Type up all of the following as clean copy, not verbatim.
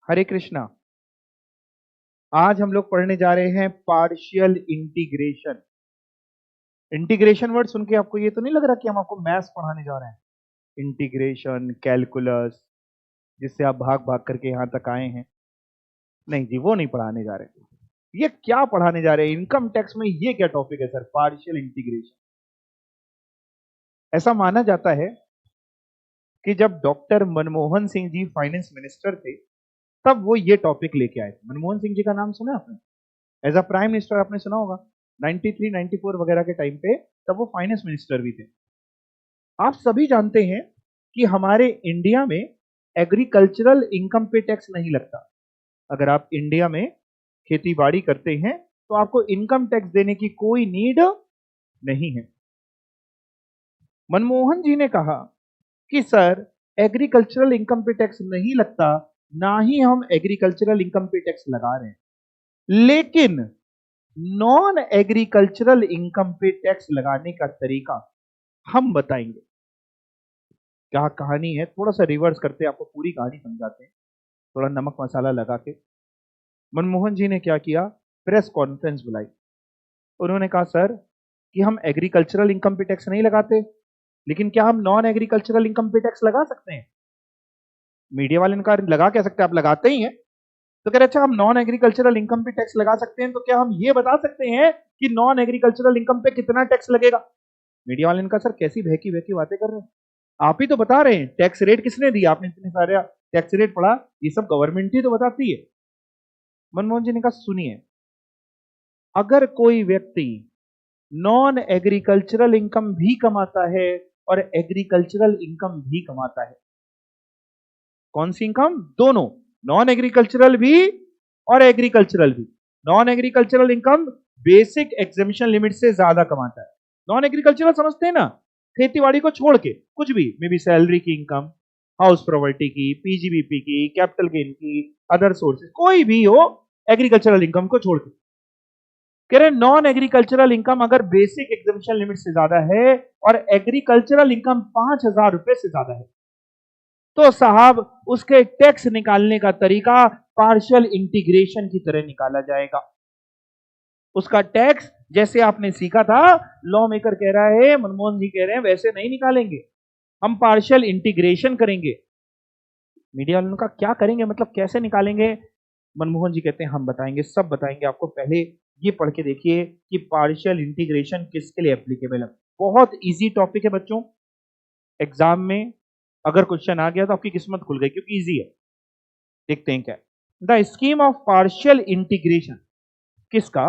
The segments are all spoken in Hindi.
हरे कृष्णा। आज हम लोग पढ़ने जा रहे हैं पार्शियल इंटीग्रेशन। इंटीग्रेशन वर्ड सुन के आपको ये तो नहीं लग रहा कि हम आपको मैथ्स पढ़ाने जा रहे हैं? इंटीग्रेशन, कैलकुलस, जिससे आप भाग भाग करके यहां तक आए हैं। नहीं जी, वो नहीं पढ़ाने जा रहे। ये क्या पढ़ाने जा रहे हैं? इनकम टैक्स में ये क्या टॉपिक है सर, पार्शियल इंटीग्रेशन? ऐसा माना जाता है कि जब डॉक्टर मनमोहन सिंह जी फाइनेंस मिनिस्टर थे, तब वो ये टॉपिक लेके आए थे। मनमोहन सिंह जी का नाम सुना आपने? एज अ प्राइम मिनिस्टर आपने सुना होगा, 93 94 वगैरह के टाइम पे, तब वो फाइनेंस मिनिस्टर भी थे। आप सभी जानते हैं कि हमारे इंडिया में एग्रीकल्चरल इनकम पे टैक्स नहीं लगता। अगर आप इंडिया में खेती बाड़ी करते हैं तो आपको इनकम टैक्स देने की कोई नीड नहीं है। मनमोहन जी ने कहा कि सर, एग्रीकल्चरल इनकम पे टैक्स नहीं लगता, ना ही हम एग्रीकल्चरल इनकम पे टैक्स लगा रहे हैं, लेकिन नॉन एग्रीकल्चरल इनकम पे टैक्स लगाने का तरीका हम बताएंगे। क्या कहानी है, थोड़ा सा रिवर्स करते हैं, आपको पूरी कहानी समझाते हैं, थोड़ा नमक मसाला लगा के। मनमोहन जी ने क्या किया, प्रेस कॉन्फ्रेंस बुलाई। उन्होंने कहा सर कि हम एग्रीकल्चरल इनकम पे टैक्स नहीं लगाते, लेकिन क्या हम नॉन एग्रीकल्चरल इनकम पे टैक्स लगा सकते हैं? मीडिया वाले ने कहा लगा क्या सकते हैं, आप लगाते ही हैं। तो कह रहे अच्छा, हम नॉन एग्रीकल्चरल इनकम पे टैक्स लगा सकते हैं, तो क्या हम ये बता सकते हैं कि नॉन एग्रीकल्चरल इनकम पे कितना टैक्स लगेगा? मीडिया वाले ने कहा सर, कैसी बहकी बहकी बातें कर रहे हैं, आप ही तो बता रहे हैं। टैक्स रेट किसने दिया? आपने इतने सारे टैक्स रेट पढ़ा, ये सब गवर्नमेंट ही तो बताती है। मनमोहन जी ने कहा सुनिए, अगर कोई व्यक्ति नॉन एग्रीकल्चरल इनकम भी कमाता है और एग्रीकल्चरल इनकम भी कमाता है, कौन सी इनकम? दोनों, नॉन एग्रीकल्चरल भी और एग्रीकल्चरल भी। Non agricultural income basic exemption limit से ज्यादा कमाता है। नॉन एग्रीकल्चरल समझते हैं ना, खेतीबाड़ी को छोड़ के कुछ भी, मे बी सैलरी की इनकम, हाउस प्रॉपर्टी की, पीजीबीपी की, कैपिटल गेन की, अदर सोर्सेज, कोई भी हो, एग्रीकल्चरल इनकम को छोड़ के। कह रहे नॉन एग्रीकल्चरल इनकम अगर बेसिक एग्जेम्पशन लिमिट से ज्यादा है और एग्रीकल्चरल इनकम 5,000 रुपए से ज्यादा है, तो साहब उसके टैक्स निकालने का तरीका पार्शियल इंटीग्रेशन की तरह निकाला जाएगा। उसका टैक्स जैसे आपने सीखा था, लॉ मेकर कह रहा है, मनमोहन जी कह रहे हैं, वैसे नहीं निकालेंगे, हम पार्शियल इंटीग्रेशन करेंगे। मीडिया वालों का क्या करेंगे, मतलब कैसे निकालेंगे? मनमोहन जी कहते हैं हम बताएंगे, सब बताएंगे आपको। पहले ये पढ़ के देखिए कि पार्शियल इंटीग्रेशन किसके लिए एप्लीकेबल है। बहुत इजी टॉपिक है बच्चों, एग्जाम में अगर क्वेश्चन आ गया तो आपकी किस्मत खुल गई, क्योंकि इजी है। देखते हैं क्या। The scheme of partial integration, किसका?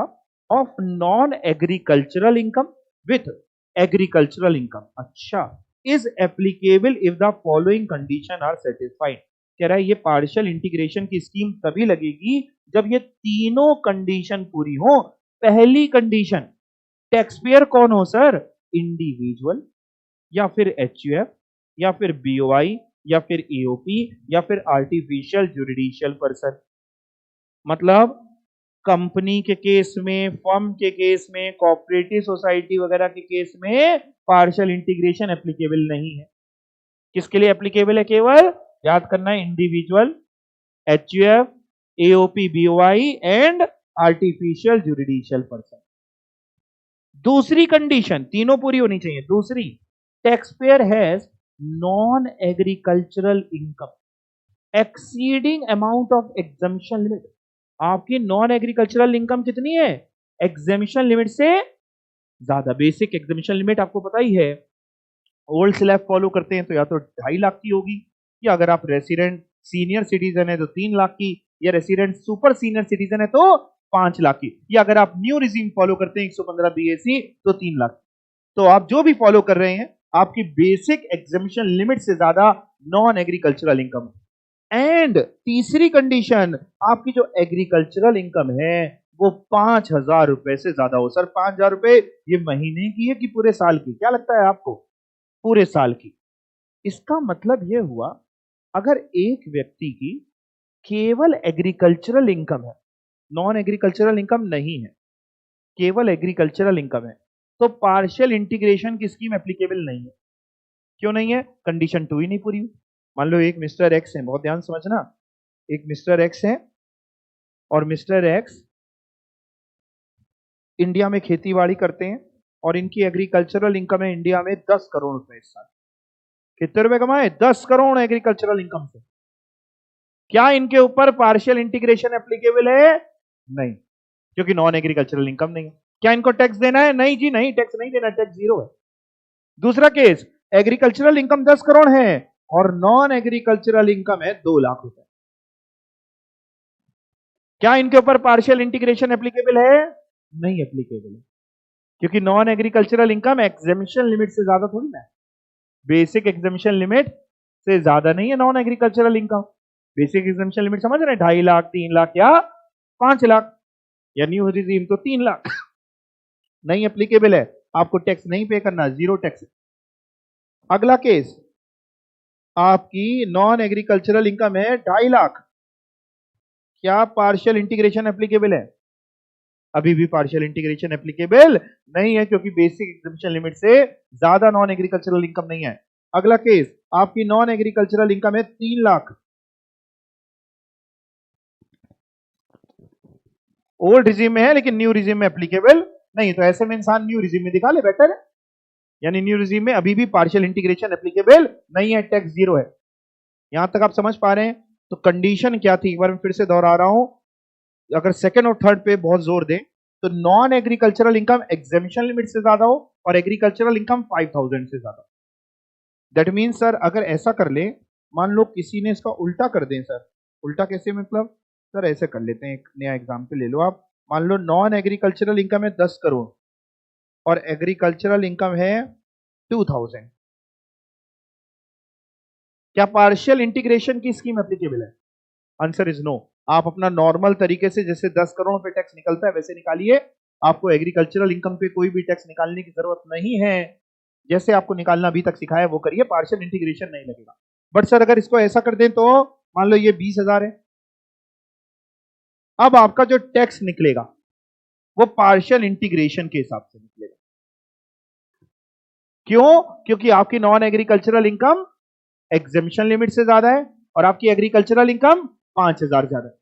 Of non agricultural income with agricultural income, अच्छा, is applicable if the following condition are satisfied. कह रहा है ये पार्शियल इंटीग्रेशन की स्कीम तभी लगेगी जब ये तीनों कंडीशन पूरी हो। पहली कंडीशन, टैक्सपेयर कौन हो सर? इंडिविजुअल, या फिर एचयूएफ, या फिर बीओआई, या फिर एओपी, या फिर आर्टिफिशियल जुडिशियल पर्सन। मतलब कंपनी के केस में, फर्म के केस में, कोऑपरेटिव सोसाइटी वगैरह के केस में पार्शियल इंटीग्रेशन एप्लीकेबल नहीं है। किसके लिए एप्लीकेबल है? केवल याद करना है, individual, HUF, AOP, BOI and artificial judicial person. दूसरी कंडीशन, तीनों पूरी होनी चाहिए। दूसरी, taxpayer has non agricultural income exceeding amount of exemption limit. आपकी नॉन एग्रीकल्चरल इनकम कितनी है? एग्जेम्पशन लिमिट से ज्यादा। बेसिक एग्जेम्पशन लिमिट आपको पता ही है, ओल्ड स्लैब फॉलो करते हैं तो या तो 2.5 लाख की होगी, या अगर आप रेसिडेंट सीनियर सिटीजन है तो 3 लाख की, या रेसिडेंट सुपर सीनियर सिटीजन है तो 5 लाख की, या अगर आप न्यू रिजीम फॉलो करते हैं 115 बीएसी तो 3 लाख। तो आप जो भी फॉलो कर रहे हैं, आपकी बेसिक एग्जेम्पशन लिमिट से ज्यादा नॉन एग्रीकल्चरल इनकम। एंड तीसरी कंडीशन, आपकी जो एग्रीकल्चरल इनकम है वो 5,000 रुपए से ज्यादा हो। सर 5,000 रुपए ये महीने की है कि पूरे साल की? क्या लगता है आपको? पूरे साल की। इसका मतलब यह हुआ, अगर एक व्यक्ति की केवल एग्रीकल्चरल इनकम है, नॉन एग्रीकल्चरल इनकम नहीं है, केवल एग्रीकल्चरल इनकम है, तो पार्शियल इंटीग्रेशन की स्कीम एप्लीकेबल नहीं है। क्यों नहीं है? कंडीशन 2 ही नहीं पूरी हुई। मान लो एक मिस्टर एक्स है, बहुत ध्यान समझना, एक मिस्टर एक्स है और मिस्टर एक्स इंडिया में खेतीबाड़ी करते हैं और इनकी एग्रीकल्चरल इनकम है इंडिया में 10 करोड़ रुपए इस साल। कितने रुपए कमाए? 10 करोड़ एग्रीकल्चरल इनकम से। क्या इनके ऊपर पार्शियल इंटीग्रेशन एप्लीकेबल है? नहीं, क्योंकि नॉन एग्रीकल्चरल इनकम नहीं है। क्या इनको टैक्स देना है? नहीं जी नहीं, टैक्स नहीं देना, टैक्स जीरो है। दूसरा केस, एग्रीकल्चरल इनकम 10 करोड़ है और नॉन एग्रीकल्चरल इनकम है 2 लाख रुपए। क्या इनके ऊपर पार्शियल इंटीग्रेशन एप्लीकेबल है? नहीं एप्लीकेबल है, क्योंकि non agricultural income exemption limit से ज्यादा थोड़ी ना है। बेसिक एग्जेम्पशन लिमिट से ज्यादा नहीं है non agricultural income. Basic exemption limit समझ रहे हैं? 2.5 लाख, 3 लाख या 5 लाख, या न्यू रिजीम तो 3 लाख। नहीं एप्लीकेबल है, आपको टैक्स नहीं पे करना, जीरो टैक्स। अगला केस, आपकी नॉन एग्रीकल्चरल इनकम है 2.5 लाख, क्या पार्शियल इंटीग्रेशन एप्लीकेबल है? अभी भी पार्शियल इंटीग्रेशन एप्लीकेबल नहीं है, क्योंकि बेसिक एग्जेम्पशन लिमिट से ज्यादा नॉन एग्रीकल्चरल इनकम नहीं है। अगला केस, आपकी नॉन एग्रीकल्चरल इनकम है 3 लाख, ओल्ड रिजीम में है लेकिन न्यू रिजीम में एप्लीकेबल नहीं, तो ऐसे में इंसान न्यू रिजीम में दिखा ले, बेटर है। यानी न्यू रिजीम में अभी भी पार्शियल इंटीग्रेशन एप्लीकेबल नहीं है, टैक्स जीरो है। यहां तक आप समझ पा रहे हैं? तो कंडीशन क्या थी, एक बार मैं फिर से दोहरा रहा हूं, अगर सेकंड और थर्ड पे बहुत जोर दें तो non agricultural income exemption limit से ज्यादा हो और एग्रीकल्चरल इनकम 5000 से ज्यादा। दैट मीन सर अगर ऐसा कर ले, मान लो किसी ने इसका उल्टा कर दें सर, उल्टा कैसे मतलब? सर ऐसे कर लेते हैं, एक नया एग्जाम्पल ले लो आप, मान लो नॉन एग्रीकल्चरल इनकम है 10 करोड़ और एग्रीकल्चरल इनकम है 2000, क्या पार्शियल इंटीग्रेशन की स्कीम एप्लीकेबल है? Answer is no. आप अपना नॉर्मल तरीके से जैसे 10 करोड़ पे टैक्स निकलता है वैसे निकालिए, आपको एग्रीकल्चरल इनकम पे कोई भी टैक्स निकालने की जरूरत नहीं है। जैसे आपको निकालना अभी तक सिखाया वो करिए, पार्शियल इंटीग्रेशन नहीं लगेगा। बट सर अगर इसको ऐसा कर दें तो मान लो ये 20,000 है, अब आपका जो टैक्स निकलेगा वो पार्शियल इंटीग्रेशन के हिसाब से निकलेगा। क्यों? क्योंकि आपकी non agricultural income exemption limit से ज्यादा है और आपकी एग्रीकल्चरल इनकम 5,000 ज्यादा है।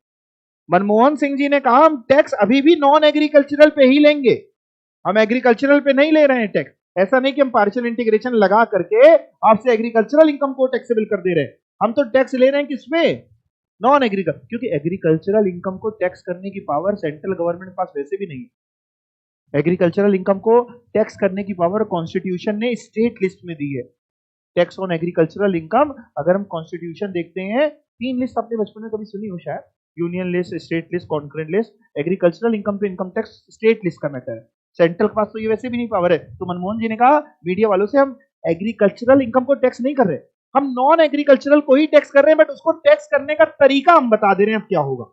मनमोहन सिंह जी ने कहा हम टैक्स अभी भी नॉन एग्रीकल्चरल पे ही लेंगे, हम एग्रीकल्चरल पे नहीं ले रहे हैं टैक्स। ऐसा नहीं कि हम पार्शियल इंटीग्रेशन लगा करके आपसे एग्रीकल्चरल इनकम को टैक्सेबल कर दे रहे हैं, हम तो टैक्स ले रहे हैं किसपे? नॉन एग्रीकल्चर, क्योंकि एग्रीकल्चरल इनकम को टैक्स करने की पावर सेंट्रल गवर्नमेंट के पास वैसे भी नहीं है। एग्रीकल्चरल इनकम को टैक्स करने की पावर कॉन्स्टिट्यूशन ने स्टेट लिस्ट में दी है। टैक्स ऑन एग्रीकल्चरल इनकम, अगर हम कॉन्स्टिट्यूशन देखते हैं, 3 लिस्ट आपने बचपन में कभी सुनी हो शायद, union list, state list, concurrent list. Agricultural income पे इनकम टैक्स स्टेट लिस्ट का मैटर है, सेंट्रल के पास तो ये वैसे भी नहीं पावर है। तो मनमोहन जी ने कहा मीडिया वालों से हम एग्रीकल्चरल इनकम को टैक्स नहीं कर रहे, हम नॉन एग्रीकल्चरल को ही टैक्स कर रहे हैं, बट उसको टैक्स करने का तरीका हम बता दे रहे हैं अब क्या होगा।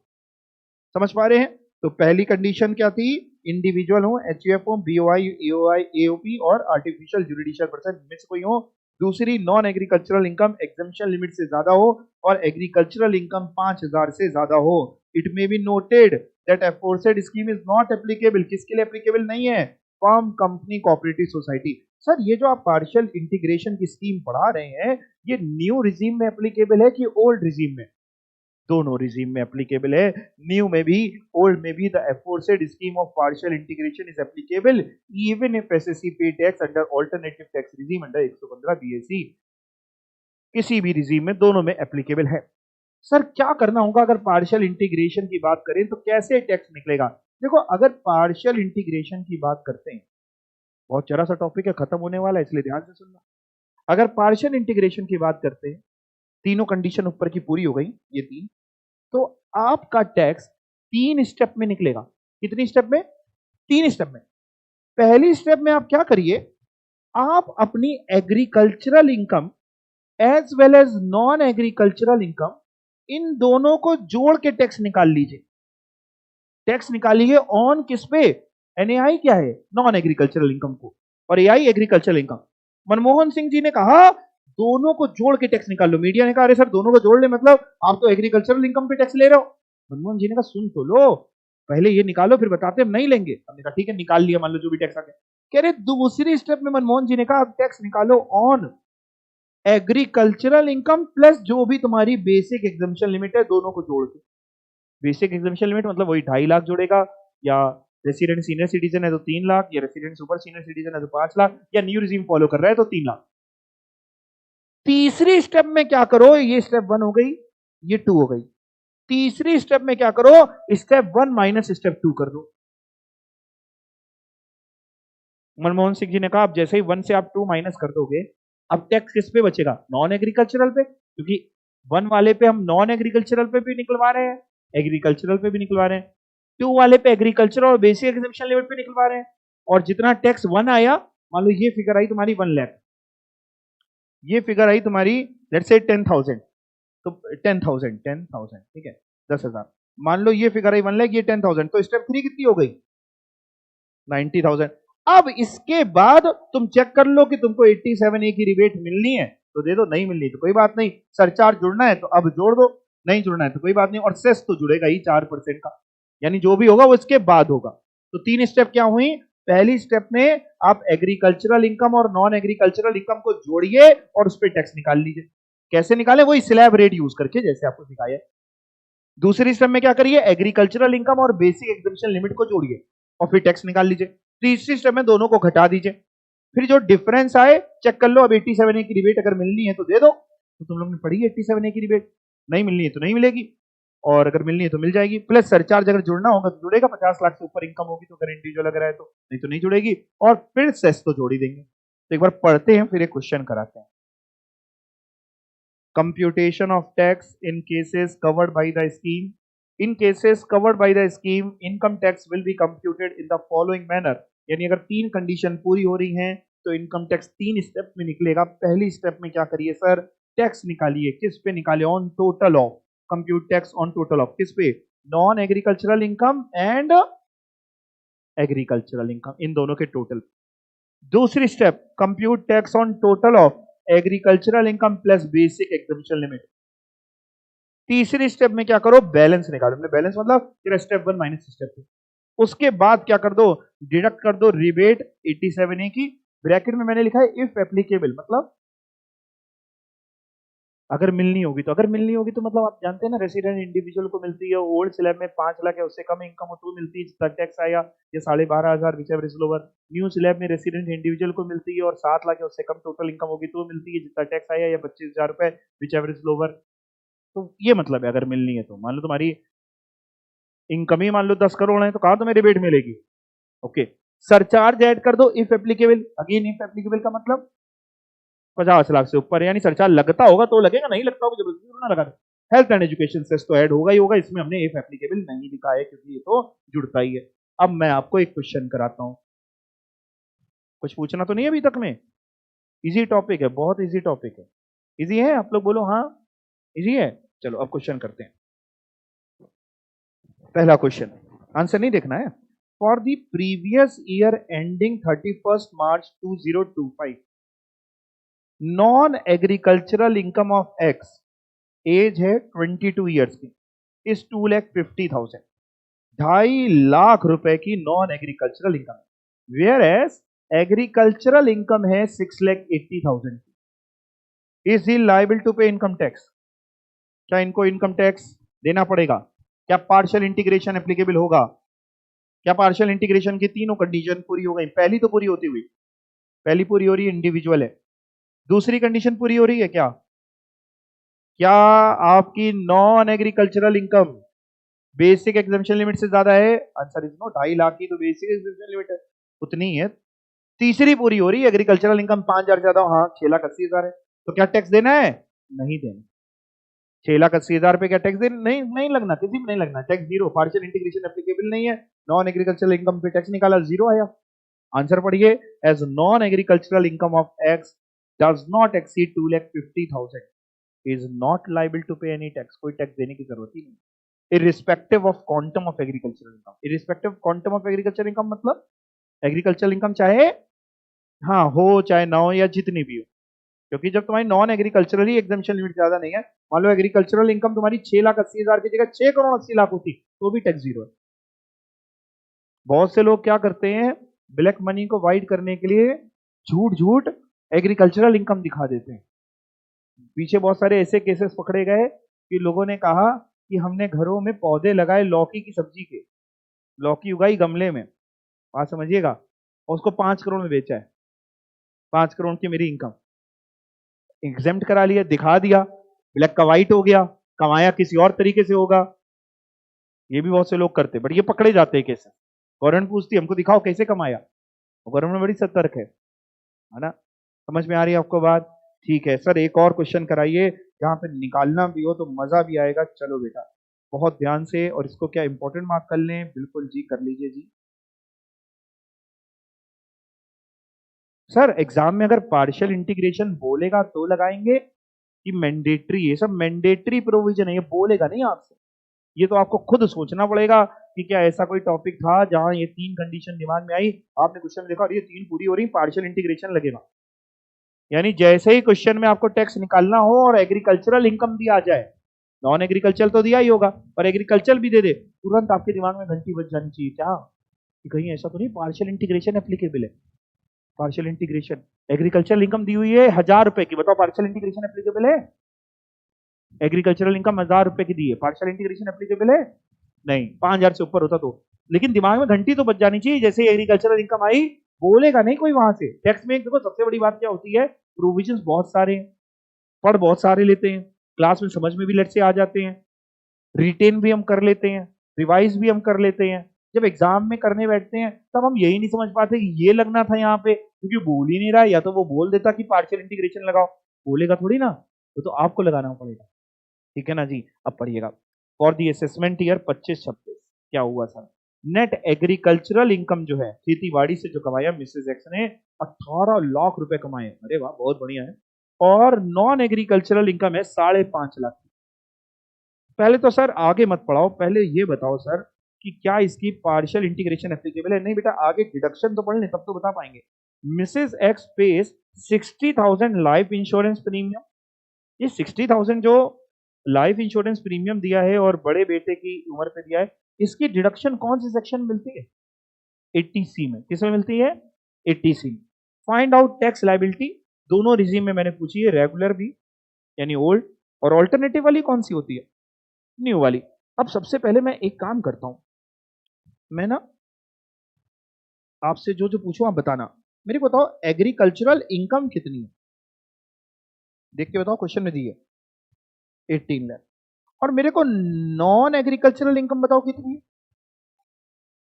समझ पा रहे हैं? तो पहली कंडीशन क्या थी? इंडिविजुअल हो, एचयूएफ हो, बीओआई, एओआई, एओपी और आर्टिफिशियल जुडिशियल पर्सन में से कोई हो। दूसरी, non agricultural income exemption limit से ज्यादा हो और एग्रीकल्चरल इनकम 5,000 से ज्यादा हो। It may be noted that aforesaid scheme is not applicable. किसके लिए एप्लीकेबल नहीं है? Firm, company, cooperative society. Sir ये जो आप पार्शियल इंटीग्रेशन की स्कीम पढ़ा रहे हैं, ये न्यू रिजीम में एप्लीकेबल है कि ओल्ड रिजीम में? दोनों रिजीम में एप्लीकेबल है, न्यू में भी ओल्ड में भी। The aforesaid scheme of partial integration is applicable even if SSC pay tax under alternative tax regime under 115 BSC. किसी भी रिजीम में, दोनों में एप्लीकेबल है। सर क्या करना होगा अगर पार्शियल इंटीग्रेशन की बात करें तो कैसे टैक्स निकलेगा? देखो अगर पार्शियल इंटीग्रेशन की बात करते हैं, बहुत चरा सा टॉपिक है, खत्म होने वाला है, इसलिए ध्यान से सुनना। अगर पार्शियल इंटीग्रेशन की बात करते हैं, तीनों कंडीशन ऊपर की पूरी हो गई, ये 3, तो आपका टैक्स 3 स्टेप में निकलेगा। कितनी स्टेप में? 3 स्टेप में। पहली स्टेप में आप क्या करिए, आप अपनी agricultural income as well as non agricultural income, इन दोनों को जोड़ के टैक्स निकाल लीजिए। टैक्स निकालिए ऑन किस पे? एनएआई क्या है? नॉन एग्रीकल्चरल इनकम को, और AI agricultural income. Manmohan Singh ji ने कहा दोनों को जोड़ के टैक्स निकाल लो। मीडिया ने कहा अरे सर दोनों को जोड़ ले मतलब आप तो एग्रीकल्चरल इनकम पे टैक्स ले रहे हो। मनमोहन जी ने कहा सुन तो लो, पहले ये निकालो फिर बताते हम नहीं लेंगे। हमने कहा ठीक है, निकाल लिया, मान लो जो भी टैक्स आ गया। कह रहे दूसरी स्टेप में मनमोहन जी ने कहा अब टैक्स निकालो ऑन एग्रीकल्चरल इनकम प्लस जो भी तुम्हारी बेसिक एग्जम्पशन लिमिट है, दोनों को जोड़ के। बेसिक एग्जम्पशन लिमिट मतलब वही 2.5 लाख जोड़ेगा, या रेसिडेंट सीनियर सिटीजन है तो 3 लाख, या रेसिडेंट सुपर सीनियर सिटीजन है तो 5 लाख, या न्यू रिजीम फॉलो कर रहा है तो 3 लाख। तीसरी स्टेप में क्या करो, ये स्टेप 1 हो गई, ये 2 हो गई। तीसरी स्टेप में क्या करो, स्टेप 1 माइनस स्टेप 2 कर दो। मनमोहन सिंह जी ने कहा, अब जैसे ही 1 से आप 2 माइनस कर दोगे, अब टैक्स किस पे बचेगा, नॉन एग्रीकल्चरल पे, क्योंकि 1 वाले पे हम नॉन एग्रीकल्चरल पे भी निकलवा रहे हैं, एग्रीकल्चरल पे भी निकलवा रहे हैं, 2 वाले पे एग्रीकल्चर और बेसिक एग्जेम्पशन लिमिट पे निकलवा रहे हैं। और जितना टैक्स 1 आया, मान लो ये फिगर आई तुम्हारी 1 लाख, ये फिगर आई तुम्हारी लेट्स से 10,000, तो 10,000 ठीक है, 10,000। मान लो ये फिगर आई 1 लाख, ये 10,000, तो स्टेप 3 कितनी हो गई, 90,000। अब इसके बाद तुम चेक कर लो कि तुमको 87A की रिबेट मिलनी है तो दे दो, नहीं मिलनी तो कोई बात नहीं, सरचार्ज जुड़ना है तो अब जोड़ दो, नहीं जुड़ना है तो कोई बात नहीं, और सेस तो जुड़ेगा ही 4% का, यानी जो भी होगा वो इसके बाद होगा। तो 3 स्टेप क्या हुई, पहली स्टेप में आप एग्रीकल्चरल इनकम और नॉन एग्रीकल्चरल इनकम को जोड़िए और उस पर टैक्स निकाल लीजिए। कैसे निकाले, वही स्लैब रेट यूज करके जैसे आपको सिखाया। दूसरी स्टेप में क्या करिए, एग्रीकल्चरल इनकम और बेसिक एग्जेम्पशन लिमिट को जोड़िए और फिर टैक्स निकाल लीजिए। तीसरी स्टेप में दोनों को घटा दीजिए, फिर जो डिफरेंस आए चेक कर लो। अब 87A की रिबेट अगर मिलनी है तो दे दो, तो तुम लोग ने पढ़ी 87A की रिबेट, नहीं मिलनी है तो नहीं मिलेगी, और अगर मिलनी है तो मिल जाएगी। प्लस सरचार्ज अगर जुड़ना होगा तो जुड़ेगा, 50 लाख से ऊपर इनकम होगी तो, अगर इंडिविजुअल अगर है तो, नहीं तो नहीं जुड़ेगी, और फिर सेस तो जोड़ ही देंगे। तो एक बार पढ़ते हैं फिर एक क्वेश्चन कराते हैं। Computation of tax in cases covered by the scheme. In cases covered by the scheme, income tax will be computed in the following manner. यानी अगर 3 कंडीशन पूरी हो रही हैं तो इनकम टैक्स 3 स्टेप में निकलेगा। पहली स्टेप में क्या करिए सर, टैक्स निकालिए। किस पे निकालिए, on total of, compute tax on total of, किस पे, non agricultural income and agricultural income, इन दोनों के टोटल। दूसरी step, compute tax on total of agricultural income plus basic exemption limit. तीसरी स्टेप में क्या करो, बैलेंस निकालो। बैलेंस मतलब तेरा स्टेप 1 माइनस स्टेप 2। उसके बाद क्या कर दो, डिडक्ट कर दो रिबेट 87A की। ब्रैकेट में मैंने लिखा है इफ एप्लीकेबल, मतलब अगर मिलनी होगी तो, अगर मिलनी होगी तो मतलब आप जानते हैं ना, रेसिडेंट इंडिविजुअल को मिलती है ओल्ड स्लैब में 5 लाख या उससे कम इनकम हो तो मिलती है जितना टैक्स आया, या 12,500 which ever is lower. New slab में रेसिडेंट इंडिविजुअल को मिलती है और 7 लाख या उससे कम टोटल इनकम होगी तो मिलती है जितना टैक्स आया, या 25,000 रुपए विच एवर इज लोअर। तो ये मतलब है अगर मिलनी है तो। मान लो तुम्हारी इनकम ही मान लो 10 करोड़ है तो कहां तुम्हें रिबेट मिलेगी। ओके, सरचार्ज ऐड कर दो if applicable. Again if applicable का मतलब 50 लाख से ऊपर, यानी सरचार्ज लगता होगा तो लगेगा, नहीं लगता होगा जरूरत ना लगा दे। हेल्थ एंड एजुकेशन सेस तो ऐड होगा ही होगा, इसमें हमने इफ एप्लीकेबल नहीं लिखा है क्योंकि ये तो जुड़ता ही है। अब मैं आपको एक क्वेश्चन कराता हूं, कुछ पूछना तो नहीं है अभी तक में, इजी टॉपिक है, बहुत इजी टॉपिक है। इजी है, आप लोग बोलो हाँ इजी है। चलो अब क्वेश्चन करते हैं। पहला क्वेश्चन, आंसर नहीं देखना है। For the previous year ending 31 March 2025, non agricultural income of X, as है 22 ईयर्स की, इस 2,50,000, 2.5 लाख रुपए की नॉन एग्रीकल्चरल इनकम है। वेयर एज एग्रीकल्चरल इनकम है 6,80,000 की। इज ही लाइबल टू पे इनकम टैक्स, क्या इनको इनकम टैक्स देना पड़ेगा? क्या पार्शियल इंटीग्रेशन एप्लीकेबल होगा? क्या पार्शियल इंटीग्रेशन की तीनों कंडीशन पूरी हो गई? पहली तो पूरी होती हुई, पहली पूरी हो रही है, इंडिविजुअल है। दूसरी कंडीशन पूरी हो रही है क्या, क्या आपकी non agricultural income basic exemption limit से ज्यादा है? आंसर इज नो, 2.5 लाख की तो बेसिक एग्जेम्पशन लिमिट है, उतनी है। तीसरी पूरी हो रही है, एग्रीकल्चरल इनकम 5,000 ज्यादा, हाँ 6,80,000 है, तो क्या टैक्स देना है? नहीं देना। 6,80,000 पे क्या टैक्स देना? नहीं, नहीं लगना, किसी में नहीं लगना, tax zero, partial integration applicable नहीं है, नॉन एग्रीकल्चरल इनकम पे टैक्स निकाला, जीरो आया। आंसर पढ़िए, as non agricultural income of x does not exceed 2,50,000 is not liable to pay any tax, कोई टैक्स देने की जरूरत ही नहीं। Irrespective of quantum of agricultural income, irrespective quantum of agricultural income मतलब एग्रीकल्चरल इनकम चाहे हाँ हो चाहे ना हो या जितनी भी हो, क्योंकि जब तुम्हारी नॉन एग्रीकल्चरल ही एग्जेम्पशन लिमिट ज्यादा नहीं है, मान लो एग्रीकल्चरल इनकम तुम्हारी 6,80,000 की जगह 6,80,00,000 होती तो भी टैक्स जीरो है। बहुत से लोग क्या करते हैं, ब्लैक मनी को वाइट करने के लिए झूठ झूठ एग्रीकल्चरल इनकम दिखा देते हैं, पीछे बहुत सारे ऐसे केसेस पकड़े गए कि लोगों ने कहा कि हमने घरों में पौधे लगाए लौकी की सब्जी के, लौकी उगाई गमले में, बात समझिएगा, और उसको 5 करोड़ में बेचा है। 5 करोड़ की मेरी इनकम, एग्जेम्प्ट करा लिया, दिखा दिया, ब्लैक का व्हाइट हो गया, कमाया किसी और तरीके से होगा। ये भी बहुत से लोग करते, बट ये पकड़े जाते हैं कैसे। गवर्नमेंट पूछती है हमको दिखाओ कैसे कमाया, गवर्नमेंट बड़ी सतर्क है ना। समझ में आ रही है आपको बात? ठीक है सर, एक और क्वेश्चन कराइए जहां पे निकालना भी हो तो मजा भी आएगा। चलो बेटा बहुत ध्यान से, और इसको क्या इंपॉर्टेंट मार्क कर लें? बिल्कुल जी, कर लीजिए जी। सर एग्जाम में अगर पार्शियल इंटीग्रेशन बोलेगा तो लगाएंगे कि मैंडेटरी? ये सब मैंडेटरी प्रोविजन है, ये बोलेगा नहीं आपसे। ये तो आपको खुद सोचना पड़ेगा कि क्या ऐसा कोई टॉपिक था जहां ये 3 कंडीशन दिमाग में आई, आपने क्वेश्चन देखा और ये 3 पूरी हो रही, पार्शियल इंटीग्रेशन लगेगा। यानी जैसे ही क्वेश्चन में आपको टैक्स निकालना हो और एग्रीकल्चरल इनकम भी आ जाए, नॉन एग्रीकल्चर तो दिया ही होगा पर एग्रीकल्चर भी दे दे, तुरंत आपके दिमाग में घंटी बज जानी चाहिए क्या, कि कहीं ऐसा तो नहीं पार्शियल इंटीग्रेशन एप्लीकेबल है। पार्शियल इंटीग्रेशन, एग्रीकल्चरल इनकम दी हुई है 1000 रुपए की, बताओ पार्शियल इंटीग्रेशन एप्लीकेबल है? एग्रीकल्चरल इनकम 1000 रुपए की दी है, पार्शियल इंटीग्रेशन एप्लीकेबल है? नहीं, 5000 से ऊपर होता तो। लेकिन दिमाग में घंटी तो बज जानी चाहिए, जैसे एग्रीकल्चरल इनकम आई, बोलेगा नहीं कोई वहां से। टैक्स में देखो सबसे बड़ी बात क्या होती है, प्रोविजंस बहुत सारे हैं, पढ़ बहुत सारे लेते हैं, क्लास में समझ में भी लेट से आ जाते हैं, रिटेन भी हम कर लेते हैं, रिवाइज भी हम कर लेते हैं। जब एग्जाम में करने बैठते हैं तब हम यही नहीं समझ पाते कि ये लगना था यहाँ पे, क्योंकि बोल ही नहीं रहा। या तो वो बोल देता कि पार्शियल इंटीग्रेशन लगाओ, बोलेगा थोड़ी ना, तो आपको लगाना पड़ेगा। ठीक है ना जी? अब पढ़िएगा, फॉर दी असेसमेंट ईयर 25-26 क्या हुआ सर? नेट एग्रीकल्चरल इनकम जो है खेती से जो कमाया मिसेस एक्स ने 18 लाख रुपए कमाए। अरे वाह, बहुत बढ़िया है। और नॉन एग्रीकल्चरल इनकम है 5.5 लाख। पहले तो सर आगे मत पढ़ाओ, पहले ये बताओ सर कि क्या इसकी पार्शियल इंटीग्रेशन एप्लीकेबल है? नहीं बेटा, आगे डिडक्शन तो पढ़ लें तब तो बता पाएंगे। Mrs x page 60,000 life insurance premium. ये 60,000 जो लाइफ इंश्योरेंस प्रीमियम दिया है और बड़े बेटे की उम्र पे दिया है, इसकी डिडक्शन कौन से सेक्शन में मिलती है? 80C में। किसमें मिलती है? 80C में। Find out tax liability. दोनों रिजीम में मैंने पूछी है, रेगुलर भी यानी ओल्ड, और ऑल्टरनेटिव वाली कौन सी होती है? न्यू वाली। अब सबसे पहले मैं एक काम करता हूं, मैं ना आपसे जो जो पूछूं आप बताना। मेरे को बताओ एग्रीकल्चरल इनकम कितनी है, देख के बताओ, क्वेश्चन में दी है 18 लाख। और मेरे को नॉन एग्रीकल्चरल इनकम बताओ कितनी है।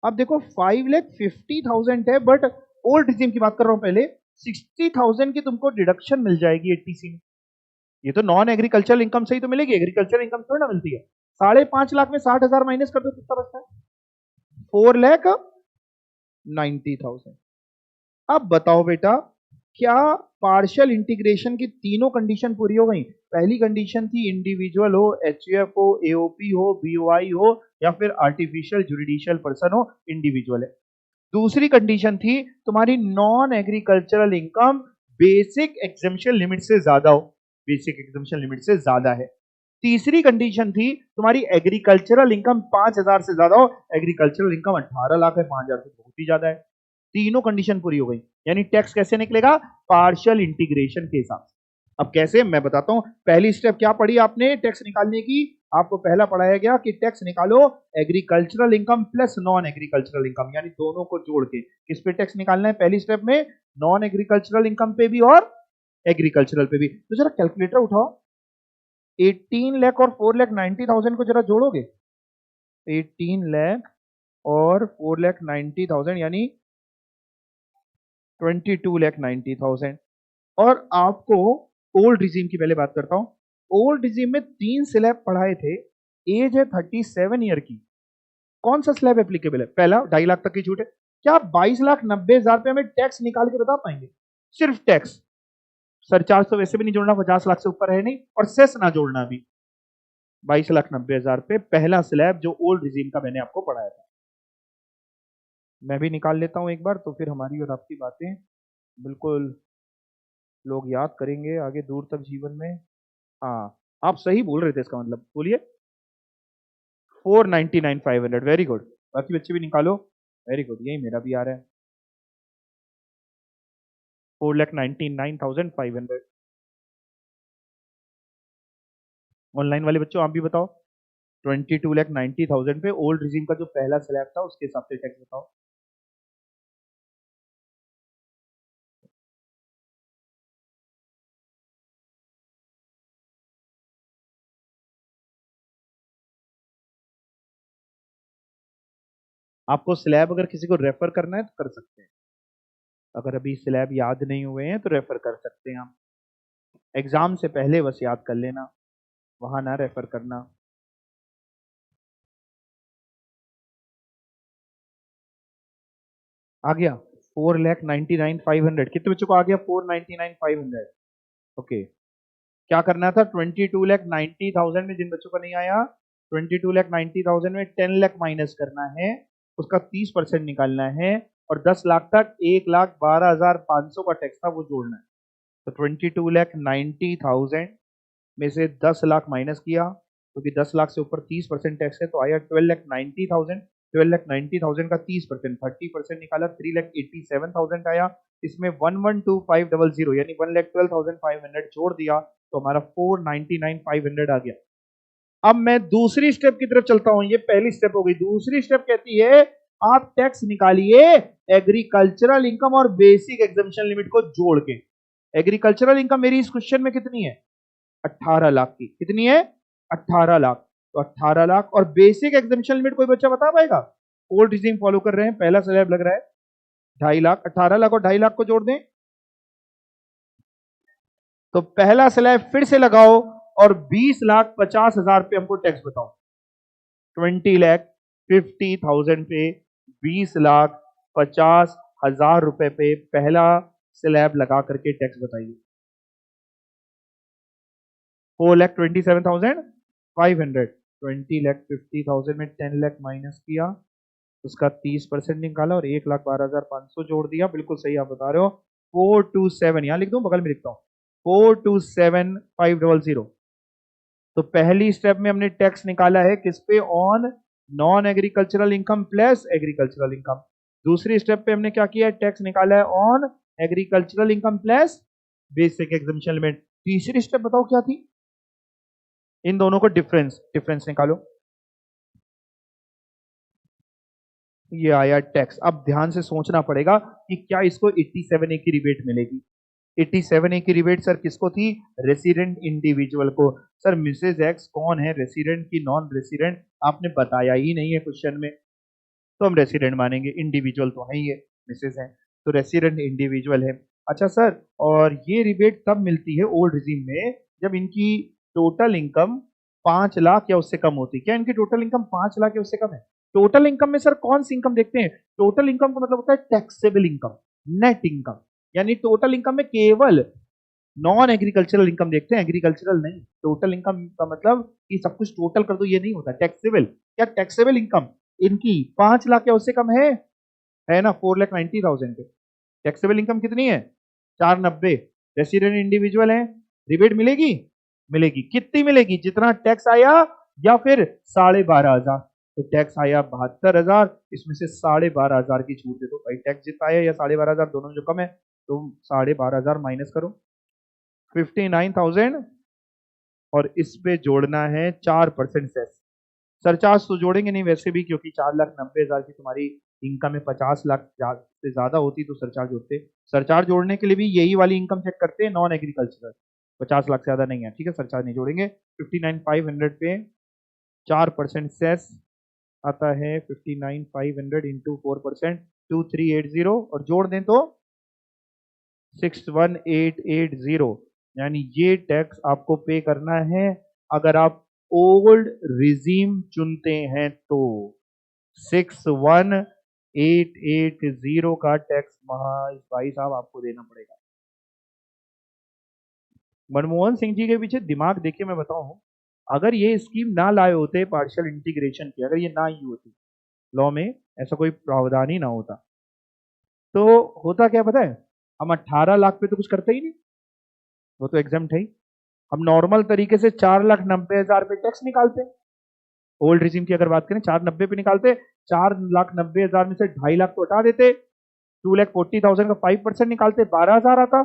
अब देखो 5,50,000 है, बट ओल्ड रिजीम की बात कर रहा हूं पहले। 60,000 की तुमको डिडक्शन मिल जाएगी 80C में। ये तो नॉन एग्रीकल्चरल इनकम से ही तो मिलेगी, एग्रीकल्चरल इनकम थोड़ी ना मिलती है। 5.5 लाख में 60,000 माइनस कर दो, कितना बचता है? 4,90,000। अब बताओ बेटा, क्या पार्शियल इंटीग्रेशन की तीनों कंडीशन पूरी हो गई? पहली कंडीशन थी इंडिविजुअल हो, एचयूएफ हो, एओपी हो, बीओआई हो, या फिर आर्टिफिशियल जुडिशियल पर्सन हो, इंडिविजुअल है। दूसरी कंडीशन थी तुम्हारी non agricultural income basic exemption limit से ज्यादा हो, बेसिक एग्जेम्पशन लिमिट से ज्यादा है। तीसरी कंडीशन थी तुम्हारी एग्रीकल्चरल इनकम 5,000 से ज्यादा हो, एग्रीकल्चरल इनकम 18 लाख है, 5,000 से बहुत ही ज्यादा है। तीनों कंडीशन पूरी हो गई, यानी टैक्स कैसे निकलेगा? पार्शियल इंटीग्रेशन के हिसाब से। अब कैसे, मैं बताता हूं। पहली स्टेप क्या पढ़ी आपने टैक्स निकालने की? आपको पहला पढ़ाया गया कि टैक्स निकालो agricultural income plus non agricultural income, यानी दोनों को जोड़ के किस पे टैक्स निकालना है पहली स्टेप में? नॉन एग्रीकल्चरल इनकम पे भी और एग्रीकल्चरल पे भी। तो जरा कैलकुलेटर उठाओ, 18 लाख और 4,90,000 को जरा जोड़ोगे, 18 लाख और 4,90,000 यानी 22,90,000। और आपको ओल्ड रिजीम की पहले बात करता हूं। ओल्ड रिजीम में 3 स्लैब पढ़ाए थे, एज है 37 ईयर की। कौन सा स्लैब एप्लीकेबल है? पहला 2.5 लाख तक की छूट है। क्या आप 22,90,000 रुपए में टैक्स निकाल के बता पाएंगे? सिर्फ टैक्स, सरचार्ज तो वैसे भी नहीं जोड़ना, 50 लाख से ऊपर है नहीं, और सेस ना जोड़ना भी। 22,90,000 रुपए पहला स्लैब जो ओल्ड रिजीम का मैंने आपको पढ़ाया था। मैं भी निकाल लेता हूं एक बार, तो फिर हमारी और आपकी बातें बिल्कुल लोग याद करेंगे आगे दूर तक जीवन में। हाँ, आप सही बोल रहे थे, इसका मतलब बोलिए 4,99,500। वेरी गुड, बाकी बच्चे भी निकालो। वेरी गुड, यही मेरा भी आ रहा है, 4,99,500। ऑनलाइन वाले बच्चों आप भी बताओ, 22,90,000 पे ओल्ड रिजीम का जो पहला स्लैब था उसके हिसाब से टैक्स बताओ। आपको स्लैब अगर किसी को रेफर करना है तो कर सकते हैं, अगर अभी स्लैब याद नहीं हुए हैं तो रेफर कर सकते हैं हम, एग्जाम से पहले बस याद कर लेना, वहां ना रेफर करना। आ गया 4,99,500, कितने बच्चों को आ गया 4,99,500? ओके, क्या करना था 22,90,000 में, जिन बच्चों को नहीं आया 22,90,000 में 10 लाख माइनस करना है, उसका 30% निकालना है, और 10 लाख तक 1,12,500 का टैक्स था वो जोड़ना है। तो 22,90,000 में से 10 लाख माइनस किया, क्योंकि 10 लाख से ऊपर 30% टैक्स है, तो आया 12,90,000। 12,90,000 का 30%, 30% निकाला, 3,87,000 आया। इसमें 1,125,000 यानी 1,12,500 जोड़ दिया, तो हमारा 4,99,500 आ गया। अब मैं दूसरी स्टेप की तरफ चलता हूं, ये पहली स्टेप हो गई। दूसरी स्टेप कहती है आप टैक्स निकालिए एग्रीकल्चरल इनकम और बेसिक एग्जम्पशन लिमिट को जोड़ के। एग्रीकल्चरल इनकम मेरी इस क्वेश्चन में कितनी है? 18 लाख की। कितनी है? 18 लाख। तो 18 लाख और बेसिक एग्जम्पशन लिमिट कोई बच्चा बता पाएगा? ओल्ड रिजीम फॉलो कर रहे हैं, पहला स्लैब लग रहा है 2.5 लाख। 18 लाख और 2.5 लाख को जोड़ दें तो पहला स्लैब फिर से लगाओ और 20,50,000 पे हमको टैक्स बताओ। 20,50,000 पे 20,50,000 रुपए पे पहला स्लैब लगा करके टैक्स बताइए। 4,27,500। 20,50,000 में 10 लाख माइनस किया, उसका 30% निकाला और 1,12,500 जोड़ दिया। बिल्कुल सही आप बता रहे हो। 427 यहां लिख दूं, बगल में लिखता हूं 427,500। तो पहली स्टेप में हमने टैक्स निकाला है किस पे? On non agricultural income plus agricultural income. दूसरी स्टेप पे हमने क्या किया है? टैक्स निकाला है on agricultural income plus basic exemption limit. तीसरी स्टेप बताओ क्या थी? इन दोनों को डिफरेंस डिफरेंस निकालो। ये आया टैक्स। अब ध्यान से सोचना पड़ेगा कि क्या इसको 87A की रिबेट मिलेगी। 87A की रिबेट सर किसको थी? रेसिडेंट इंडिविजुअल को। सर मिसेज एक्स कौन है, रेसिडेंट की नॉन रेसिडेंट? आपने बताया ही नहीं है क्वेश्चन में, तो हम रेसिडेंट मानेंगे, इंडिविजुअल तो है ही है, मिसेज है, तो रेसिडेंट इंडिविजुअल है। अच्छा सर, और ये रिबेट तब मिलती है ओल्ड रिजीम में जब इनकी टोटल इनकम 5 लाख या उससे कम होती। क्या इनकी टोटल इनकम 5 लाख या उससे कम है? टोटल इनकम में सर कौन सी इनकम देखते हैं? टोटल इनकम का मतलब होता है टैक्सेबल इनकम, नेट इनकम। यानी टोटल इनकम में केवल नॉन एग्रीकल्चरल इनकम देखते हैं, एग्रीकल्चरल नहीं। टोटल इनकम का मतलब कि सब कुछ टोटल कर दो, ये नहीं होता। टैक्सेबल, क्या टैक्सेबल इनकम इनकी 5 लाख या उससे कम है ना? 4,90,000 पे टैक्सेबल इनकम कितनी है? 490। रेसिडेंट इंडिविजुअल है, रिबेट मिलेगी? मिलेगी। कितनी मिलेगी? जितना टैक्स आया या फिर 12,500? तो टैक्स आया 72,000, इसमें से 12,500 की छूट दे दो भाई। टैक्स जितना आया या 12,500 दोनों जो कम है, तो 12,500 माइनस करो 59,000, और इस पे जोड़ना है 4% सेस। सरचार्ज तो जोड़ेंगे नहीं वैसे भी, क्योंकि 4,90,000 की तुम्हारी इनकम में 50 लाख से ज्यादा होती तो सरचार्ज जोड़ते। सरचार्ज जोड़ने के लिए भी यही वाली इनकम चेक करते हैं, नॉन एग्रीकल्चरल। 50 लाख से ज्यादा नहीं है, ठीक है, सरचार्ज नहीं जोड़ेंगे। 59,500 पे 4% सेस आता है 59,500 इंटू 4%, 2380, और जोड़ दें तो 61,880। यानी ये टैक्स आपको पे करना है अगर आप ओल्ड रिजीम चुनते हैं तो। 61,880 का टैक्स भाई साहब आपको देना पड़ेगा। मनमोहन सिंह जी के पीछे दिमाग देखिए, मैं बताऊं, अगर ये स्कीम ना लाए होते पार्शियल इंटीग्रेशन की, अगर ये ना ही होती लॉ में, ऐसा कोई प्रावधान ही ना होता, तो होता क्या पता है? हम 18 लाख पे तो कुछ करते ही नहीं, वो तो एग्जाम्प्ट है ही। हम नॉर्मल तरीके से 4,90,000 पे टैक्स निकालते। ओल्ड रिजीम की अगर बात करें 490 पे निकालते, 4,90,000 में से 2.5 लाख तो हटा देते, 2,40,000 का 5% निकालते, 12,000 आता।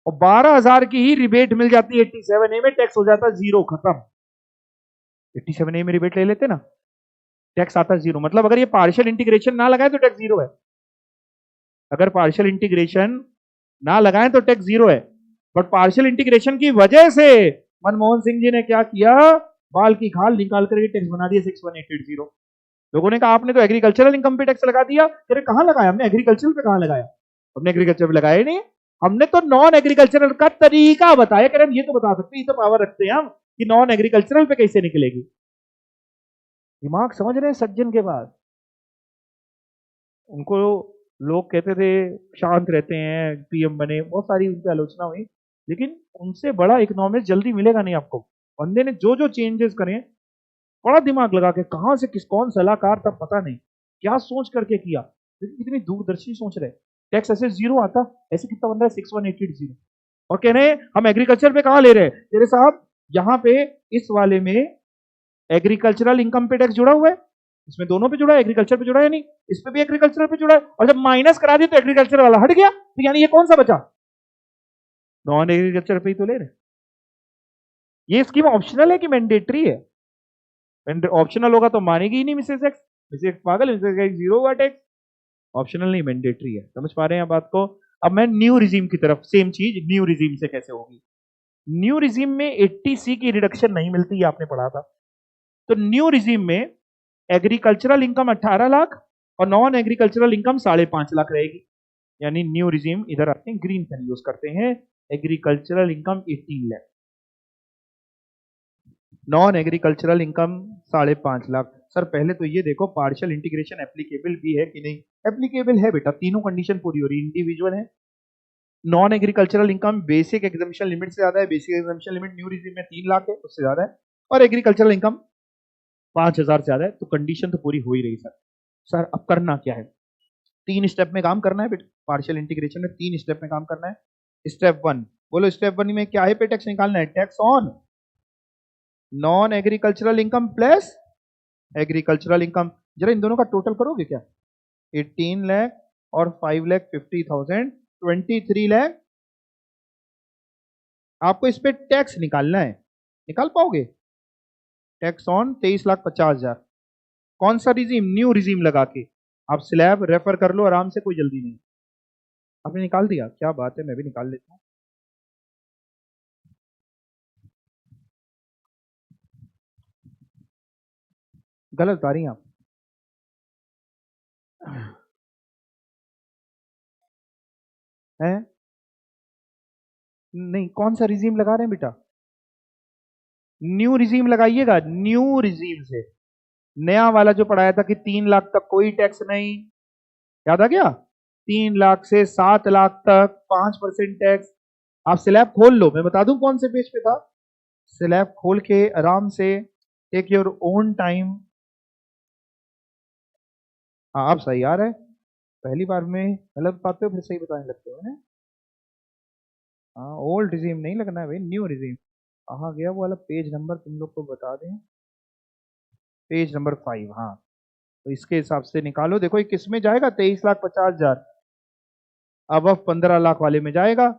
और 12,000 की ही रिबेट मिल जाती है 87A में, टैक्स हो जाता जीरो, खत्म। 87A में रिबेट ले लेते ना, टैक्स आता जीरो। मतलब अगर ये पार्शियल इंटीग्रेशन ना लगाए तो टैक्स जीरो है, अगर पार्शियल इंटीग्रेशन ना लगाएं तो टैक्स जीरो है। बट पार्शियल इंटीग्रेशन की वजह से मनमोहन सिंह जी ने क्या किया, बाल की खाल निकाल करके टैक्स बना दिया 61,880। लोगों ने कहा आपने तो एग्रीकल्चरल इनकम पे टैक्स लगा दिया। अरे कहां लगाया हमने, एग्रीकल्चरल पे कहां लगाया, हमने एग्रीकल्चर पे लगाया ही नहीं। हमने तो नॉन एग्रीकल्चरल का तरीका बताया, करें ये तो बता सकते, ये तो पावर रखते हैं हम कि नॉन एग्रीकल्चरल पे कैसे निकलेगी। दिमाग समझ रहे हैं सज्जन के बाद। उनको लोग कहते थे शांत रहते हैं, पीएम बने, बहुत सारी उनकी आलोचना हुई, लेकिन उनसे बड़ा इकोनॉमिस्ट जल्दी मिलेगा नहीं आपको। बंदे ने जो जो चेंजेस करे, बड़ा दिमाग लगा के, कहां से किस कौन सलाहकार था पता नहीं, क्या सोच करके किया, लेकिन कितनी दूरदर्शी सोच रहे। टैक्स ऐसे जीरो आता, ऐसे कितना बन रहा है 61,880, और कह रहे हैं हम एग्रीकल्चर पे कहां ले रहे हैं। तेरे साहब यहां पे इस वाले में एग्रीकल्चरल इनकम पे टैक्स जुड़ा हुआ है, इसमें दोनों पे जुड़ा है, एग्रीकल्चर पे जुड़ा है नहीं, इस पे भी एग्रीकल्चर पे जुड़ा है, और जब माइनस करा दी तो एग्रीकल्चर वाला हट गया, तो यानी ये कौन सा बचा, नॉन एग्रीकल्चर पे ही तो ले रहे। ये स्कीम ऑप्शनल है कि मैंडेटरी है? ऑप्शनल होगा तो मानेगी ही नहीं मिसेस एक्स, मिसेस एक्स पागल, मिसेस एक्स जीरो हुआ टैक्स। ऑप्शनल नहीं, मैंडेटरी है। समझ पा रहे हैं बात को? अब मैं न्यू रिजीम की तरफ, सेम चीज न्यू रिजीम से कैसे होगी। न्यू रिजीम में 80C की रिडक्शन नहीं मिलती, आपने पढ़ा था। तो न्यू रिजीम में एग्रीकल्चरल इनकम 18 लाख और नॉन एग्रीकल्चरल इनकम 5.5 लाख रहेगी। यानी न्यू रिजीम इधर आते हैं, ग्रीन पेन यूज करते हैं, agricultural income 18 lakh, non agricultural income 5.5 lakh. Sir पहले तो ये देखो पार्शियल इंटीग्रेशन एप्लीकेबल भी है कि नहीं। एप्लीकेबल है बेटा, तीनों कंडीशन पूरी हो रही, इंडिविजुअल है। Non agricultural income basic exemption limit से ज्यादा है, basic exemption limit new regime में 3 लाख है, उससे ज्यादा है, और एग्रीकल्चरल इनकम 5,000 से ज्यादा है, तो कंडीशन तो पूरी हो ही रही। सर अब करना क्या है, 3 स्टेप में काम करना है बेटा, पार्शियल इंटीग्रेशन में 3 स्टेप में काम करना है। स्टेप 1 बोलो, स्टेप 1 में क्या है पे टैक्स निकालना है, tax on non agricultural income plus agricultural income. जरा इन दोनों का टोटल करोगे क्या, 18 लाख और 5,50,000, 23 लाख। आपको इस पे टैक्स निकालना है, निकाल पाओगे? Tax on 23,50,000। कौन सा रिजीम, न्यू रिजीम लगा के। आप स्लैब रेफर कर लो आराम से, कोई जल्दी नहीं। आपने निकाल दिया, क्या बात है, मैं भी निकाल लेता हूं। गलत बता रही हैं आप। हैं नहीं, कौन सा रिजीम लगा रहे हैं बेटा, न्यू रिजीम लगाइएगा, न्यू रिजीम से। नया वाला जो पढ़ाया था कि 3 लाख तक कोई टैक्स नहीं, याद आ गया? 3 लाख से 7 लाख तक 5% टैक्स। आप स्लैब खोल लो, मैं बता दूं कौन से पेज पे था। स्लैब खोल के आराम से, टेक योर ओन टाइम। हाँ आप सही आ रहे हैं, पहली बार में गलत पाते हो फिर सही बताने लगते हो ना। हाँ ओल्ड रिजीम नहीं लगना है भाई, न्यू रिजीम। कहाँ गया वो वाला पेज नंबर, तुम लोग को बता दें, पेज नंबर 5। हाँ तो इसके हिसाब से निकालो, देखो ये किस में जाएगा, 23,50,000 अब 15 लाख वाले में जाएगा।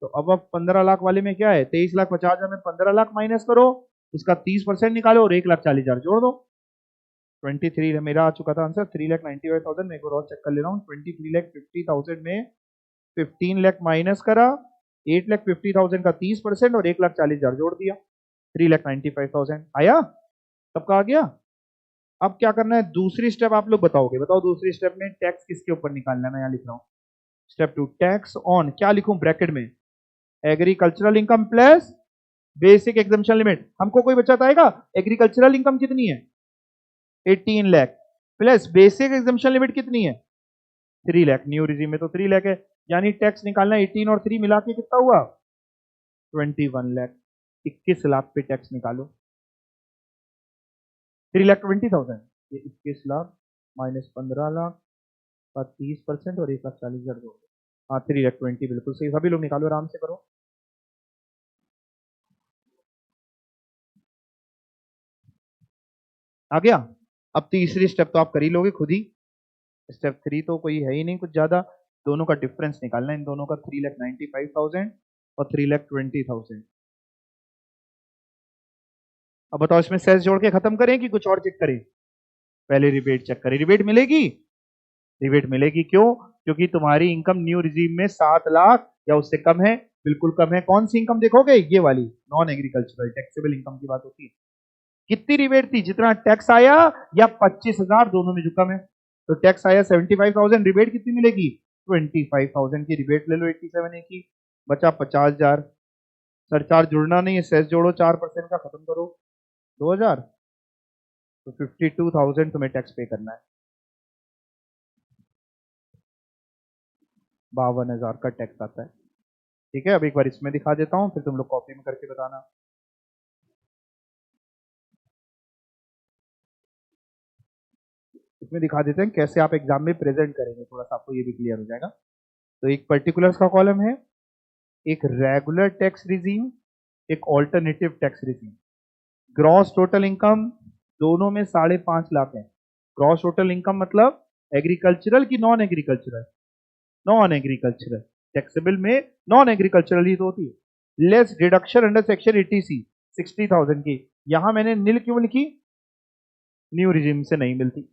तो अब 15 लाख वाले में क्या है, 23,50,000 में 15 लाख माइनस करो, उसका 30% निकालो और 1,40,000 जोड़ दो। 23 मेरा आ चुका था आंसर, 3,95,000। मैं एक और चेक कर ले रहा हूँ, 23,50,000 में 15 लाख माइनस करा, 8,50,000 का 30% और 1,40,000 जोड़ दिया, 3,95,000 आया। सबका आ गया। अब क्या करना है, दूसरी स्टेप आप लोग बताओगे, बताओ दूसरी स्टेप में टैक्स किसके ऊपर निकालना है। मैं यहाँ लिख रहा हूँ स्टेप 2, टैक्स ऑन, क्या लिखूं ब्रैकेट में, agricultural income plus basic exemption limit. हमको कोई बचत आएगा, एग्रीकल्चरल इनकम कितनी है 18 lakh plus basic exemption limit कितनी है 3 लाख। न्यू रिजीम में तो 3 लाख है, यानी टैक्स निकालना 18 और 3 मिला के कितना हुआ 21 लाख। 21 लाख पे टैक्स निकालो, 3,20,000, ये 21 लाख माइनस 15 लाख का 30% और 1,40,000 दो। हाँ 3,20,000 बिल्कुल सही। सभी लोग निकालो, आराम से करो। आ गया। अब तीसरी स्टेप तो आप कर ही लोगे खुद ही, स्टेप 3 तो कोई है ही नहीं कुछ ज्यादा, दोनों का डिफरेंस निकालना है, इन दोनों का 3,95,000 और 3,20,000। अब बताओ इसमें सेस जोड़ के खत्म करें कि कुछ और चेक करें? पहले रिबेट चेक करें। रिबेट मिलेगी? रिबेट मिलेगी। क्यों? क्योंकि तुम्हारी इनकम न्यू रिजीम में 7 लाख या उससे कम है, बिल्कुल कम है। कौन सी इनकम देखोगे? ये वाली नॉन एग्रीकल्चरल टैक्सेबल इनकम की बात होती है। कितनी रिबेट थी? जितना टैक्स आया या 25,000, दोनों में जो कम है। तो टैक्स आया 75,000, रिबेट कितनी मिलेगी? 25,000 की रिबेट ले लो 87 ए की, बचा 50,000। सरचार्ज जुड़ना नहीं है, सेस जोड़ो 4% का, खत्म करो 2,000। तो 52,000 तुम्हें टैक्स पे करना है। 52,000 का टैक्स आता है। ठीक है, अब एक बार इसमें दिखा देता हूं, फिर तुम लोग कॉपी में करके बताना। इसमें दिखा देते हैं कैसे आप एग्जाम में प्रेजेंट करेंगे, थोड़ा सा आपको ये भी क्लियर हो जाएगा। तो एक पर्टिकुलर्स का कॉलम है, एक रेगुलर टैक्स रिजीम, एक alternative tax regime. Gross total income दोनों में 5.5 लाख है। ग्रॉस टोटल इनकम मतलब एग्रीकल्चरल की non agricultural? Non agricultural. Taxable में नॉन एग्रीकल्चरल ही तो होती है। Less deduction under section 80C 60,000 की। यहां मैंने नील क्यों लिखी? न्यू रिजीम से नहीं मिलती।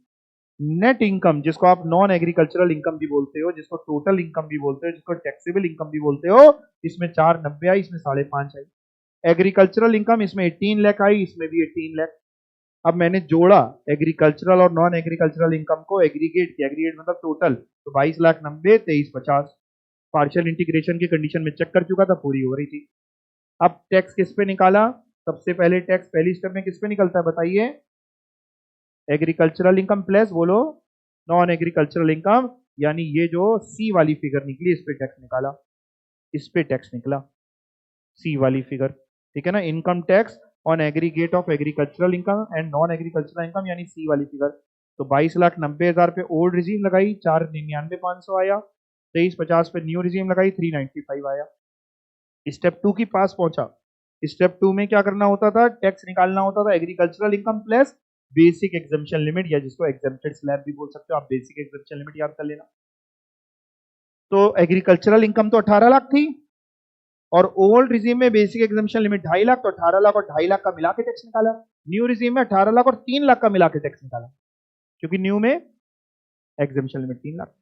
नेट इनकम, जिसको आप नॉन एग्रीकल्चरल इनकम भी बोलते हो, जिसको टोटल इनकम भी बोलते हो, जिसको टैक्सेबल इनकम भी बोलते हो, इसमें 490 आई, इसमें 5.5 आई। एग्रीकल्चरल इनकम इसमें 18 लाख आई, इसमें भी 18 लाख। अब मैंने जोड़ा एग्रीकल्चरल और नॉन एग्रीकल्चरल इनकम को, एग्रीगेट किया। एग्रीगेट मतलब टोटल, तो 22,90,000 23,50। पार्शियल इंटीग्रेशन की कंडीशन में चेक कर चुका था, पूरी हो रही थी। अब टैक्स किस पे निकाला? सबसे पहले टैक्स पहली स्टेप में किस पे निकलता है बताइए? एग्रीकल्चरल इनकम प्लस बोलो नॉन एग्रीकल्चरल इनकम, यानी ये जो सी वाली फिगर निकली, इस पे टैक्स निकाला। इस पे टैक्स निकला, सी वाली फिगर। ठीक है ना? Income tax on aggregate of agricultural income and non agricultural income, यानी सी वाली फिगर। तो 22,90,000 पे ओल्ड रिजीम लगाई, 4,99,500 आया। 23,50 पे न्यू रिजीम लगाई, 395 आया। स्टेप 2 की पास पहुंचा। स्टेप 2 में क्या करना होता था? टैक्स निकालना होता था agricultural income plus basic exemption limit, या जिसको एग्जेम्प्टेड स्लैब भी बोल सकते हो आप। बेसिक एग्जम्पशन लिमिट याद कर लेना। तो एग्रीकल्चरल इनकम तो 18 लाख थी, और ओल्ड रिजीम में बेसिक एग्जम्पशन लिमिट 2.5 लाख, तो 18 लाख और 2.5 लाख का मिला के टैक्स निकाला। न्यू रिजीम में 18 लाख और 3 लाख का मिला के टैक्स निकाला, क्योंकि न्यू में एग्जम्पशन लिमिट 3 लाख।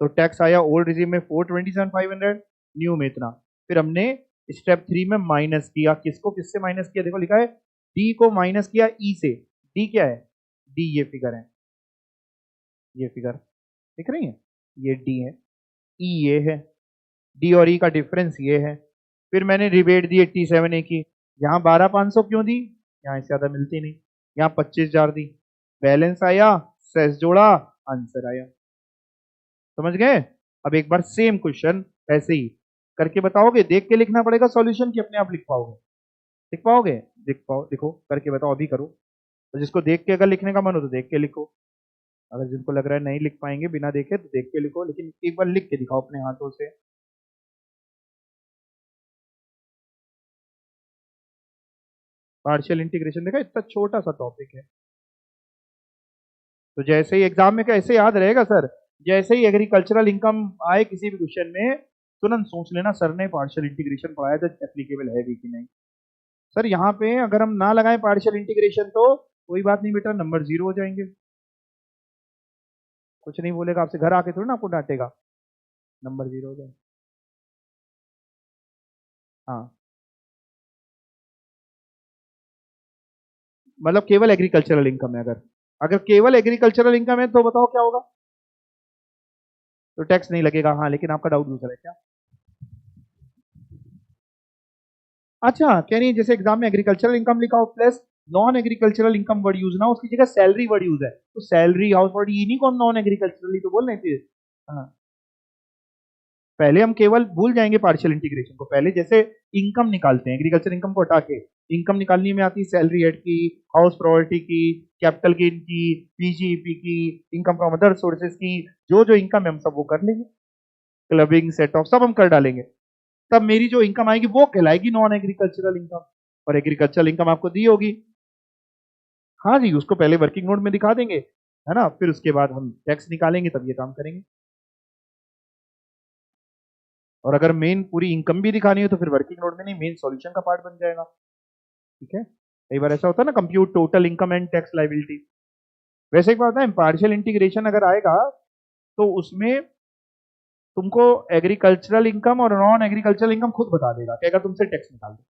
तो टैक्स आया ओल्ड रिजीम में 427,500, न्यू में इतना। फिर हमने स्टेप 3 में माइनस किया। किसको किससे माइनस किया? देखो लिखा है डी को माइनस किया ई से। डी क्या है? डी ये फिगर है, ये फिगर दिख रही है, ये डी है, ई ये है। डी और ई का डिफरेंस ये है। फिर मैंने रिबेट दी 87 ए की। यहाँ 12,500 क्यों दी? यहाँ इससे ज्यादा मिलती नहीं। यहाँ 25,000 दी, बैलेंस आया, सेस जोड़ा, आंसर आया। समझ गए? अब एक बार सेम क्वेश्चन ऐसे ही करके बताओगे? देख के लिखना पड़ेगा सॉल्यूशन, कि अपने आप लिख पाओगे? लिख पाओगे? लिख पाओ, लिखो करके बताओ, अभी करो। तो जिसको देख के अगर लिखने का मन हो तो देख के लिखो, अगर जिनको लग रहा है नहीं लिख पाएंगे बिना देखे तो देख के लिखो, लेकिन एक बार लिख के दिखाओ अपने हाथों से। पार्शियल इंटीग्रेशन देखा, इतना छोटा सा टॉपिक है। तो जैसे ही एग्जाम में कैसे याद रहेगा सर? जैसे ही एग्रीकल्चरल इनकम आए किसी भी क्वेश्चन में, तुरंत सोच लेना सर ने पार्शियल इंटीग्रेशन पढ़ाया था, एप्लीकेबल है भी कि नहीं। सर यहाँ पे अगर हम ना लगाए पार्शियल इंटीग्रेशन तो कोई बात नहीं बेटा, नंबर 0 हो जाएंगे। कुछ नहीं बोलेगा आपसे, घर आके थोड़ी ना आपको डांटेगा, नंबर 0 हो जाए। हाँ, मतलब केवल एग्रीकल्चरल इनकम है। अगर अगर केवल एग्रीकल्चरल इनकम है तो बताओ क्या होगा? तो टैक्स नहीं लगेगा। हाँ, लेकिन आपका डाउट दूसरा है क्या? अच्छा, कह रही है जैसे एग्जाम में एग्रीकल्चरल इनकम लिखा हो plus non agricultural income word use ना, उसकी जगह सैलरी वर्ड यूज है, तो सैलरी हाउस वर्ड, इन्हीं को हम नॉन एग्रीकल्चरल ही तो बोल रहे थे। हाँ, पहले हम केवल भूल जाएंगे पार्शियल इंटीग्रेशन को। पहले जैसे इनकम निकालते हैं, एग्रीकल्चर इनकम को हटा के इनकम निकालनी में आती है सैलरी हेड की, हाउस प्रॉपर्टी की, कैपिटल गेन की, पीजीईपी की, इनकम फ्रॉम अदर सोर्सेज की। जो जो इनकम है हम सब वो कर लेंगे, क्लबिंग सेट ऑफ सब हम कर डालेंगे। तब मेरी जो इनकम आएगी वो कहलाएगी नॉन एग्रीकल्चरल इनकम, और एग्रीकल्चरल इनकम आपको दी होगी। हाँ जी, उसको पहले वर्किंग नोट में दिखा देंगे, है ना, फिर उसके बाद हम टैक्स निकालेंगे, तब ये काम करेंगे। और अगर मेन पूरी इनकम भी दिखानी है तो फिर वर्किंग नोट में नहीं, मेन सॉल्यूशन का पार्ट बन जाएगा। ठीक है, कई बार ऐसा होता है ना, compute total income and tax liability. वैसे एक बात है, पार्शियल इंटीग्रेशन अगर आएगा तो उसमें तुमको एग्रीकल्चरल इनकम और नॉन एग्रीकल्चरल इनकम खुद बता देगा, कहेगा तुमसे टैक्स निकाल दो।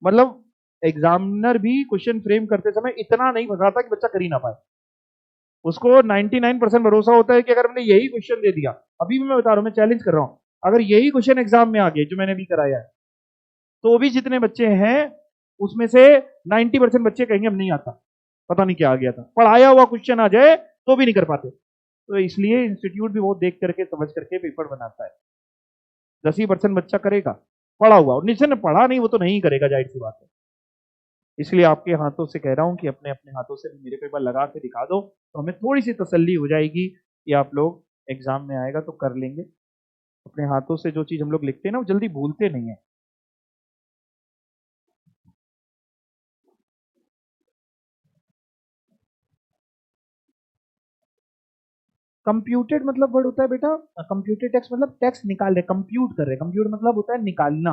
मतलब एग्जामिनर भी क्वेश्चन फ्रेम करते समय इतना नहीं फंसाता कि बच्चा कर ही ना पाए। उसको 99% भरोसा होता है कि अगर हमने यही क्वेश्चन दे दिया, अभी भी मैं बता रहा हूं, मैं चैलेंज कर रहा हूं, अगर यही क्वेश्चन एग्जाम में आ गए जो मैंने भी कराया है, तो भी जितने बच्चे हैं उसमें से 90% बच्चे कहेंगे हम नहीं आता, पता नहीं क्या आ गया था, पढ़ाया हुआ क्वेश्चन आ जाए तो भी नहीं कर पाते। तो इसलिए इंस्टीट्यूट भी बहुत देख करके समझ करके पेपर बनाता है। 10% बच्चा करेगा पढ़ा हुआ, और जिसने पढ़ा नहीं वो तो नहीं करेगा, जाहिर सी बात है। इसलिए आपके हाथों से कह रहा हूं कि अपने अपने हाथों से मेरे पेपर लगा के दिखा दो, तो हमें थोड़ी सी तसल्ली हो जाएगी कि आप लोग एग्जाम में आएगा तो कर लेंगे। अपने हाथों से जो चीज हम लोग लिखते हैं ना वो जल्दी भूलते नहीं है। कंप्यूटेड मतलब वर्ड होता है बेटा, कंप्यूटेड टैक्स मतलब टैक्स निकाल रहे, कंप्यूट कर रहे, कंप्यूट मतलब होता है निकालना।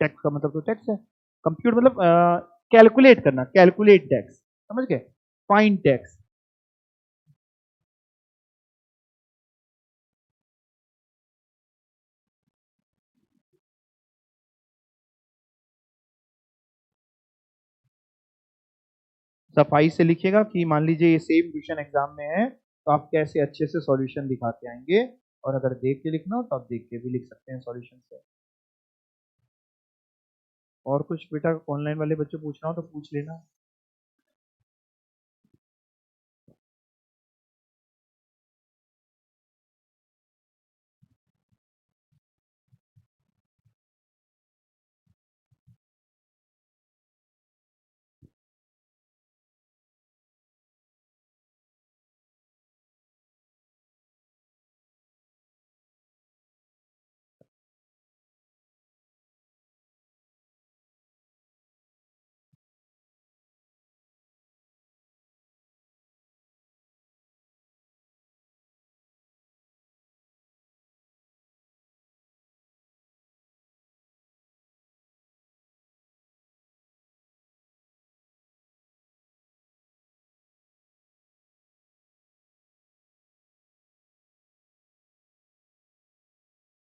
टैक्स का मतलब तो टैक्स है, कंप्यूट मतलब कैलकुलेट करना, कैलकुलेट टैक्स, समझ गए, फाइंड टैक्स। सफाई से लिखिएगा कि मान लीजिए ये सेम क्वेश्चन एग्जाम में है तो आप कैसे अच्छे से सॉल्यूशन दिखाते आएंगे, और अगर देख के लिखना हो तो आप देख के भी लिख सकते हैं सॉल्यूशन से। और कुछ बेटा ऑनलाइन वाले बच्चे पूछना हो तो पूछ लेना।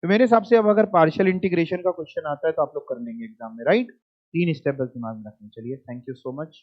तो मेरे हिसाब से अब अगर पार्शियल इंटीग्रेशन का क्वेश्चन आता है तो आप लोग कर लेंगे एग्जाम में, राइट। 3 स्टेप बस दिमाग में रखना। चलिए, थैंक यू सो मच।